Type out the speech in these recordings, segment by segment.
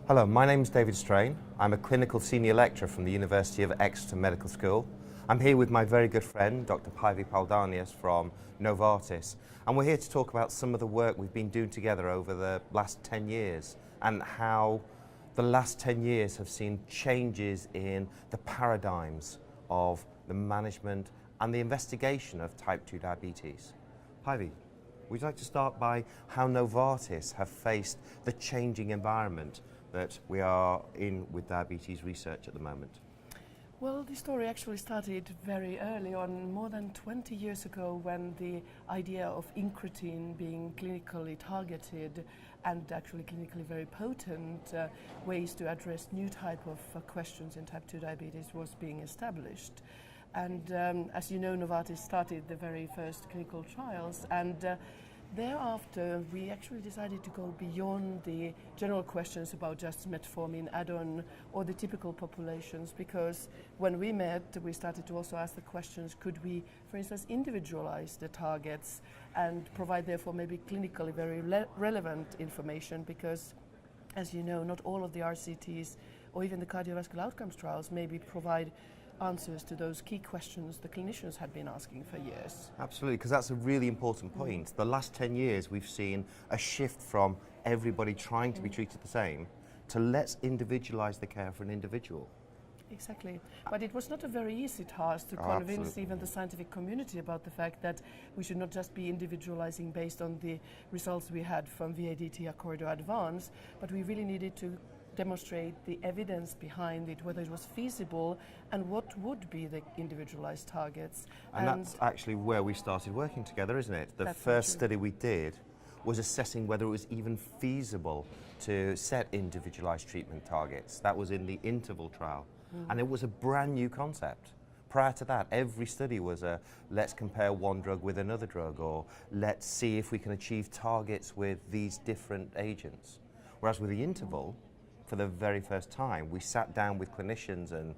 Hello, my name is David Strain. I'm a clinical senior lecturer from the University of Exeter Medical School. I'm here with my very good friend, Dr. Palda from Novartis, and we're here to talk about some of the work we've been doing together over the last 10 years and how the last 10 years have seen changes in the paradigms of the management and the investigation of type 2 diabetes. Pivi, would you like to start by how Novartis have faced the changing environment that we are in with diabetes research at the moment? Well, the story actually started very early on, more than 20 years ago, when the idea of incretin being clinically targeted and actually clinically very potent ways to address new type of questions in type 2 diabetes was being established. And as you know, Novartis started the very first clinical trials, and thereafter, we actually decided to go beyond the general questions about just metformin add-on or the typical populations, because when we met, we started to also ask the questions, could we, for instance, individualize the targets and provide therefore maybe clinically very relevant information, because as you know, not all of the RCTs or even the cardiovascular outcomes trials maybe provide answers to those key questions the clinicians had been asking for years. Absolutely, because that's a really important point. The last 10 years we've seen a shift from everybody trying to be treated the same to let's individualize the care for an individual. Exactly, but it was not a very easy task to convince even the scientific community about the fact that we should not just be individualizing based on the results we had from VADT Accord or Advance, but we really needed to demonstrate the evidence behind it, whether it was feasible and what would be the individualized targets. And that's actually where we started working together, isn't it? The first study we did was assessing whether it was even feasible to set individualized treatment targets. That was in the interval trial. And it was a brand new concept. Prior to that, every study was a let's compare one drug with another drug, or let's see if we can achieve targets with these different agents. Whereas with the interval, for the very first time, we sat down with clinicians and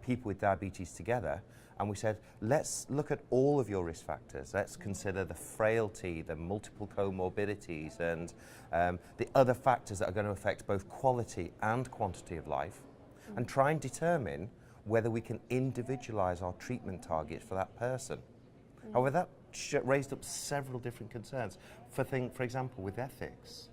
people with diabetes together, and we said, let's look at all of your risk factors. Let's consider the frailty, the multiple comorbidities, and the other factors that are going to affect both quality and quantity of life, and try and determine whether we can individualize our treatment target for that person. However, that raised up several different concerns, for example, with ethics.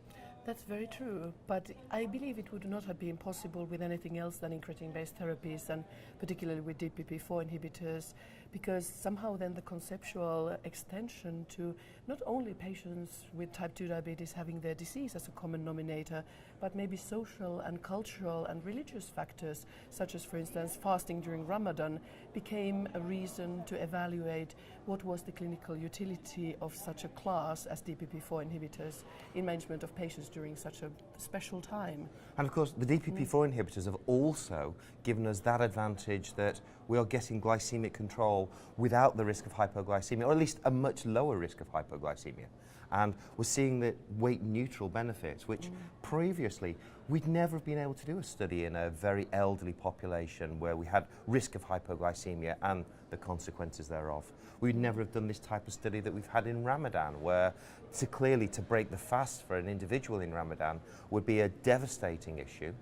That's very true, but I believe it would not have been possible with anything else than incretin-based therapies, and particularly with DPP-4 inhibitors, because somehow then the conceptual extension to not only patients with type 2 diabetes having their disease as a common denominator, but maybe social and cultural and religious factors, such as, for instance, fasting during Ramadan, became a reason to evaluate what was the clinical utility of such a class as DPP-4 inhibitors in management of patients during such a special time. And of course, the DPP-4 inhibitors have also given us that advantage that we are getting glycemic control without the risk of hypoglycemia, or at least a much lower risk of hypoglycemia. And we're seeing the weight-neutral benefits, which previously we'd never been able to do a study in a very elderly population where we had risk of hypoglycemia and the consequences thereof. We'd never have done this type of study that we've had in Ramadan, where to break the fast for an individual in Ramadan would be a devastating issue.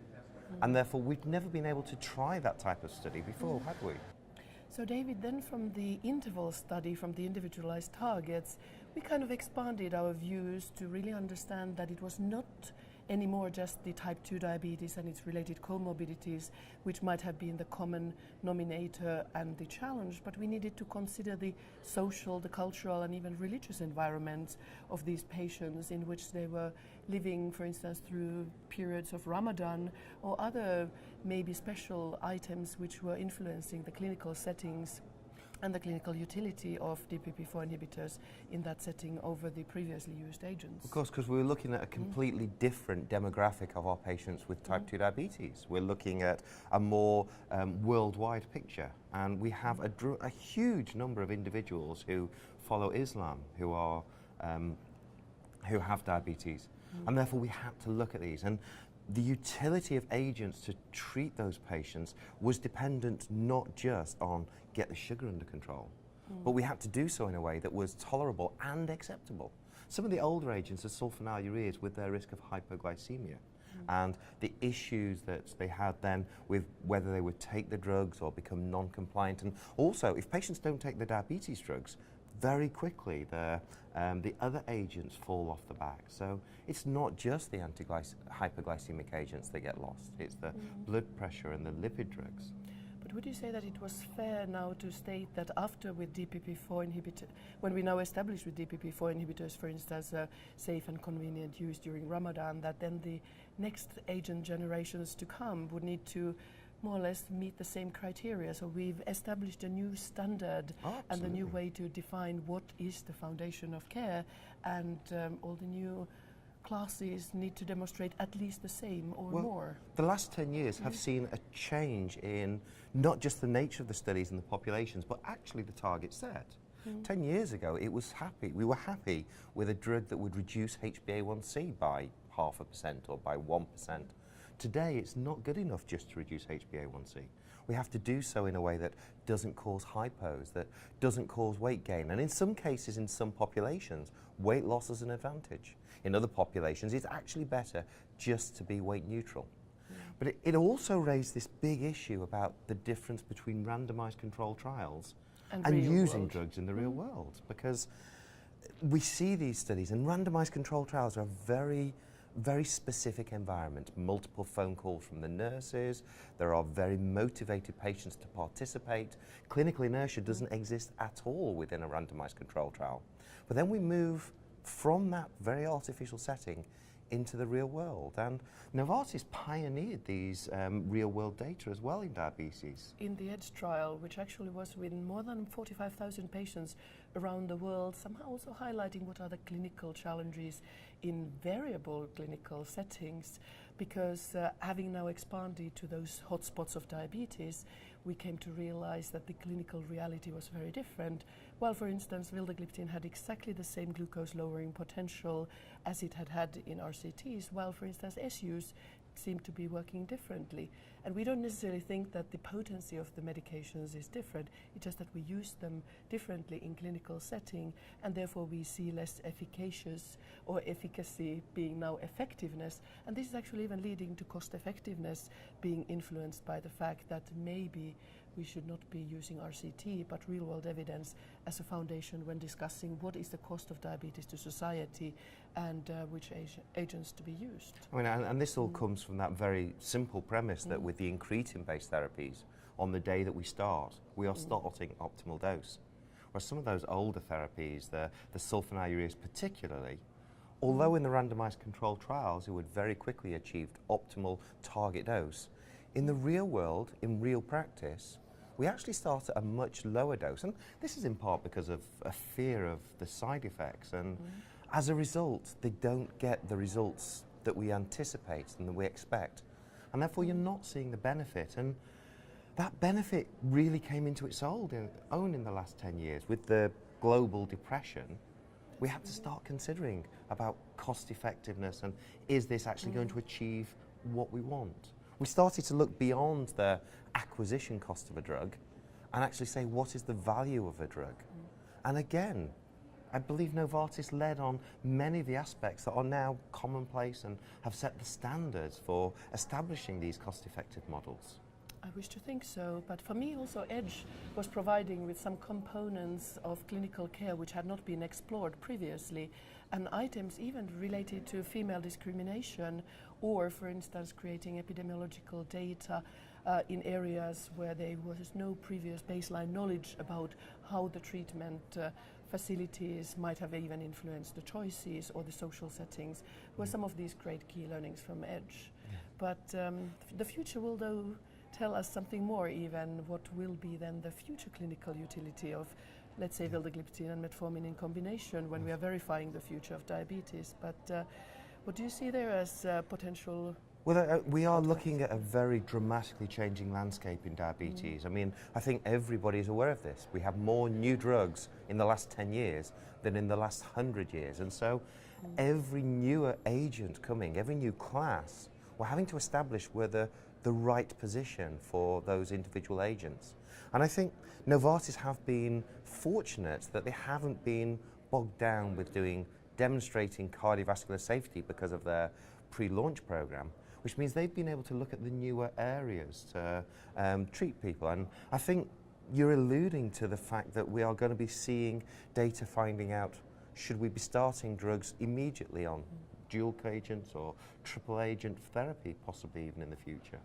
And therefore, we've never been able to try that type of study before, had we? So David, then from the interval study, from the individualized targets, we kind of expanded our views to really understand that it was not anymore just the type 2 diabetes and its related comorbidities, which might have been the common denominator and the challenge, but we needed to consider the social, the cultural, and even religious environments of these patients in which they were living, for instance, through periods of Ramadan or other maybe special items which were influencing the clinical settings and the clinical utility of DPP-4 inhibitors in that setting over the previously used agents. Of course, because we were looking at a completely different demographic of our patients with type 2 diabetes. We're looking at a more worldwide picture, and we have a huge number of individuals who follow Islam, who have diabetes, and therefore we had to look at these. And the utility of agents to treat those patients was dependent not just on get the sugar under control, but we had to do so in a way that was tolerable and acceptable. Some of the older agents are sulfonylureas with their risk of hypoglycemia. and the issues that they had then with whether they would take the drugs or become non-compliant. And also, if patients don't take the diabetes drugs, very quickly the other agents fall off the back. So it's not just the hyperglycemic agents that get lost, it's the blood pressure and the lipid drugs. But would you say that it was fair now to state that after with DPP-4 inhibitor, when we now establish with DPP-4 inhibitors, for instance, safe and convenient use during Ramadan, that then the next agent generations to come would need to more or less meet the same criteria? So we've established a new standard and a new way to define what is the foundation of care, and all the new classes need to demonstrate at least the same or more. The last 10 years have seen a change in not just the nature of the studies and the populations, but actually the target set. 10 years ago, we were happy with a drug that would reduce HbA1c by 0.5% or by 1%. Today, it's not good enough just to reduce HbA1c. We have to do so in a way that doesn't cause hypos, that doesn't cause weight gain. And in some cases, in some populations, weight loss is an advantage. In other populations, it's actually better just to be weight neutral. But it also raised this big issue about the difference between randomized controlled trials and using drugs in the real world. Because we see these studies, and randomized controlled trials are a very specific environment. Multiple phone calls from the nurses, there are very motivated patients to participate. Clinical inertia doesn't exist at all within a randomized controlled trial. But then we move from that very artificial setting into the real world. And Novartis pioneered these real world data as well in diabetes. In the EDGE trial, which actually was with more than 45,000 patients around the world, somehow also highlighting what are the clinical challenges in variable clinical settings, because having now expanded to those hotspots of diabetes, we came to realize that the clinical reality was very different. While, for instance, vildagliptin had exactly the same glucose lowering potential as it had in RCTs, while, for instance, SUs seem to be working differently. And we don't necessarily think that the potency of the medications is different, it's just that we use them differently in clinical setting, and therefore we see less efficacious or efficacy being now effectiveness. And this is actually even leading to cost effectiveness being influenced by the fact that maybe we should not be using RCT, but real-world evidence as a foundation when discussing what is the cost of diabetes to society and which agents to be used. I mean, and this all comes from that very simple premise that with the incretin-based therapies, on the day that we start, we are starting optimal dose. Whereas some of those older therapies, the sulfonylureas particularly, although in the randomized controlled trials it would very quickly achieve optimal target dose, in the real world, in real practice, we actually start at a much lower dose. And this is in part because of a fear of the side effects. And as a result, they don't get the results that we anticipate and that we expect. And therefore, you're not seeing the benefit. And that benefit really came into its own in the last 10 years. With the global depression, we had to start considering about cost effectiveness and is this actually going to achieve what we want? We started to look beyond the acquisition cost of a drug and actually say, what is the value of a drug? And again, I believe Novartis led on many of the aspects that are now commonplace and have set the standards for establishing these cost-effective models. I wish to think so, but for me also EDGE was providing with some components of clinical care which had not been explored previously, and items even related to female discrimination, or for instance creating epidemiological data in areas where there was no previous baseline knowledge about how the treatment facilities might have even influenced the choices or the social settings, were some of these great key learnings from EDGE. But the future will though tell us something more, even what will be then the future clinical utility of, let's say, vildagliptin and metformin in combination when we are verifying the future of diabetes. But what do you see there as potential? Well, we are looking at a very dramatically changing landscape in diabetes. I mean, I think everybody is aware of this. We have more new drugs in the last 10 years than in the last 100 years. And so every newer agent coming, every new class, we're having to establish whether the right position for those individual agents. And I think Novartis have been fortunate that they haven't been bogged down with demonstrating cardiovascular safety because of their pre-launch program, which means they've been able to look at the newer areas to treat people. And I think you're alluding to the fact that we are going to be seeing data finding out should we be starting drugs immediately on dual agents or triple agent therapy, possibly even in the future.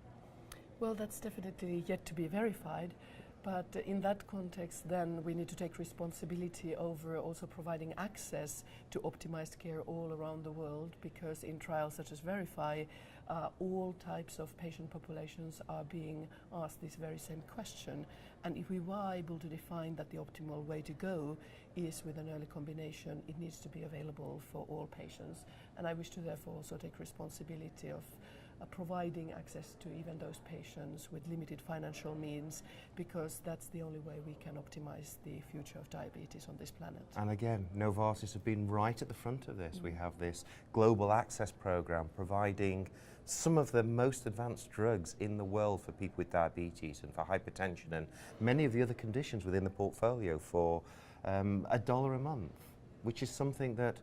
Well, that's definitely yet to be verified. But in that context, then we need to take responsibility over also providing access to optimized care all around the world, because in trials such as Verify, all types of patient populations are being asked this very same question. And if we were able to define that the optimal way to go is with an early combination, it needs to be available for all patients. And I wish to therefore also take responsibility of providing access to even those patients with limited financial means, because that's the only way we can optimize the future of diabetes on this planet. And again, Novartis have been right at the front of this. We have this global access program providing some of the most advanced drugs in the world for people with diabetes and for hypertension and many of the other conditions within the portfolio for $1 a month, which is something that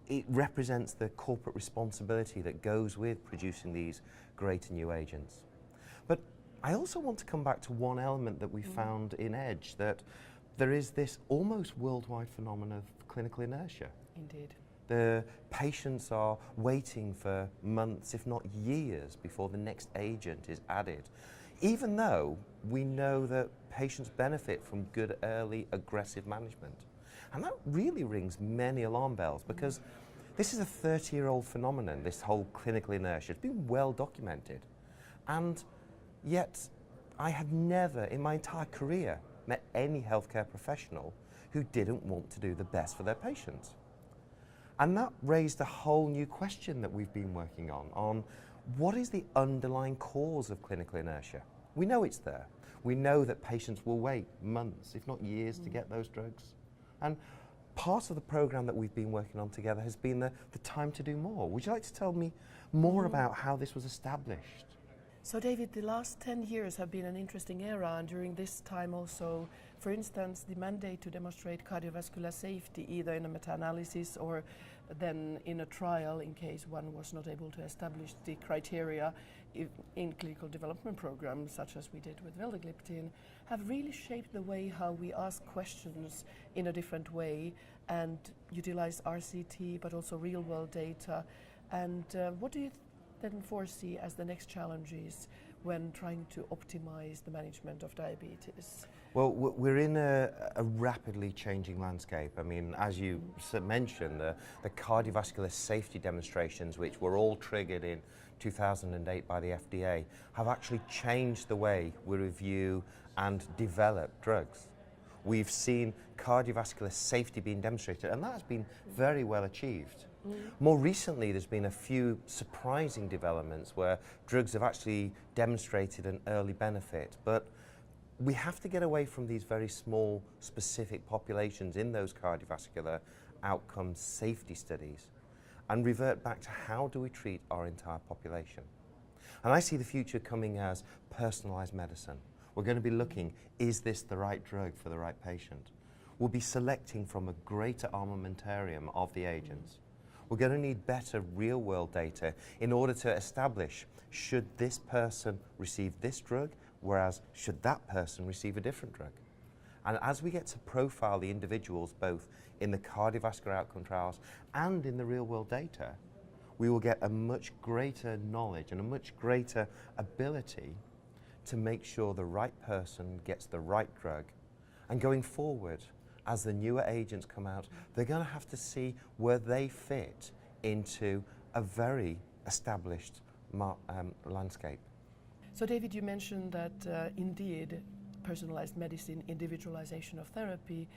it represents the corporate responsibility that goes with producing these great new agents. But I also want to come back to one element that we found in EDGE, that there is this almost worldwide phenomenon of clinical inertia. Indeed. The patients are waiting for months, if not years, before the next agent is added, even though we know that patients benefit from good early aggressive management. And that really rings many alarm bells, because this is a 30-year-old phenomenon, this whole clinical inertia. It's been well documented. And yet, I have never in my entire career met any healthcare professional who didn't want to do the best for their patients. And that raised a whole new question that we've been working on what is the underlying cause of clinical inertia? We know it's there. We know that patients will wait months, if not years, to get those drugs. And part of the program that we've been working on together has been the time to do more. Would you like to tell me more about how this was established? So David, the last 10 years have been an interesting era, and during this time also, for instance, the mandate to demonstrate cardiovascular safety either in a meta-analysis or then in a trial in case one was not able to establish the criteria in clinical development programs such as we did with vildagliptin, have really shaped the way how we ask questions in a different way and utilize RCT but also real world data. And what do you then foresee as the next challenges when trying to optimize the management of diabetes? Well, we're in a rapidly changing landscape. I mean, as you mentioned, the cardiovascular safety demonstrations, which were all triggered in 2008 by the FDA, have actually changed the way we review and develop drugs. We've seen cardiovascular safety being demonstrated, and that has been very well achieved. More recently, there's been a few surprising developments where drugs have actually demonstrated an early benefit, but we have to get away from these very small, specific populations in those cardiovascular outcome safety studies and revert back to how do we treat our entire population. And I see the future coming as personalized medicine. We're going to be looking, is this the right drug for the right patient? We'll be selecting from a greater armamentarium of the agents. We're going to need better real-world data in order to establish, should this person receive this drug, whereas should that person receive a different drug? And as we get to profile the individuals both in the cardiovascular outcome trials and in the real-world data, we will get a much greater knowledge and a much greater ability to make sure the right person gets the right drug. And going forward, as the newer agents come out, they're going to have to see where they fit into a very established landscape. So David, you mentioned that indeed personalized medicine, individualization of therapy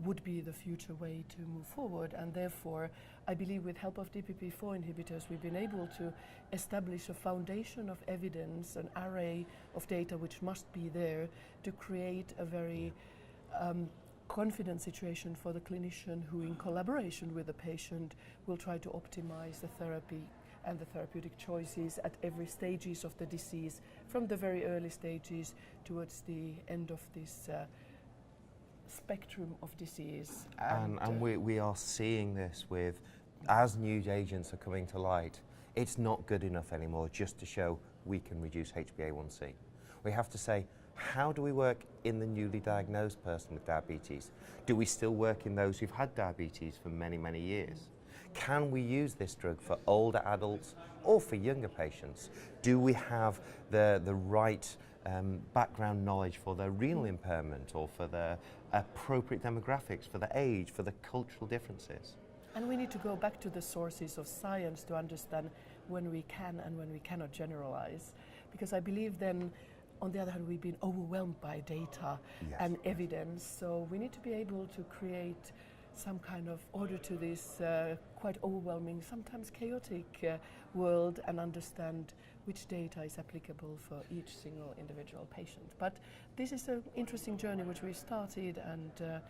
would be the future way to move forward, and therefore I believe with help of DPP-4 inhibitors we've been able to establish a foundation of evidence, an array of data which must be there to create a very confident situation for the clinician who, in collaboration with the patient, will try to optimize the therapy and the therapeutic choices at every stages of the disease, from the very early stages towards the end of this spectrum of disease. And we are seeing this with, as new agents are coming to light, It's not good enough anymore just to show we can reduce HbA1c. We have to say, how do we work in the newly diagnosed person with diabetes? Do we still work in those who've had diabetes for many, many years? Can we use this drug for older adults or for younger patients? Do we have the right background knowledge for their renal impairment or for the appropriate demographics, for the age, for the cultural differences? And we need to go back to the sources of science to understand when we can and when we cannot generalize. Because I believe then, on the other hand, we've been overwhelmed by data and evidence. So we need to be able to create some kind of order to this quite overwhelming, sometimes chaotic world, and understand which data is applicable for each single individual patient. But this is an interesting journey which we started, and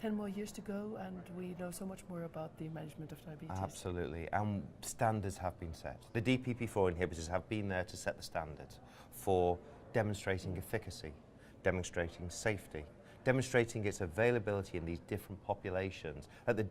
10 more years to go, and we know so much more about the management of diabetes. Absolutely, and standards have been set. The DPP-4 inhibitors have been there to set the standard for demonstrating efficacy, demonstrating safety, demonstrating its availability in these different populations at the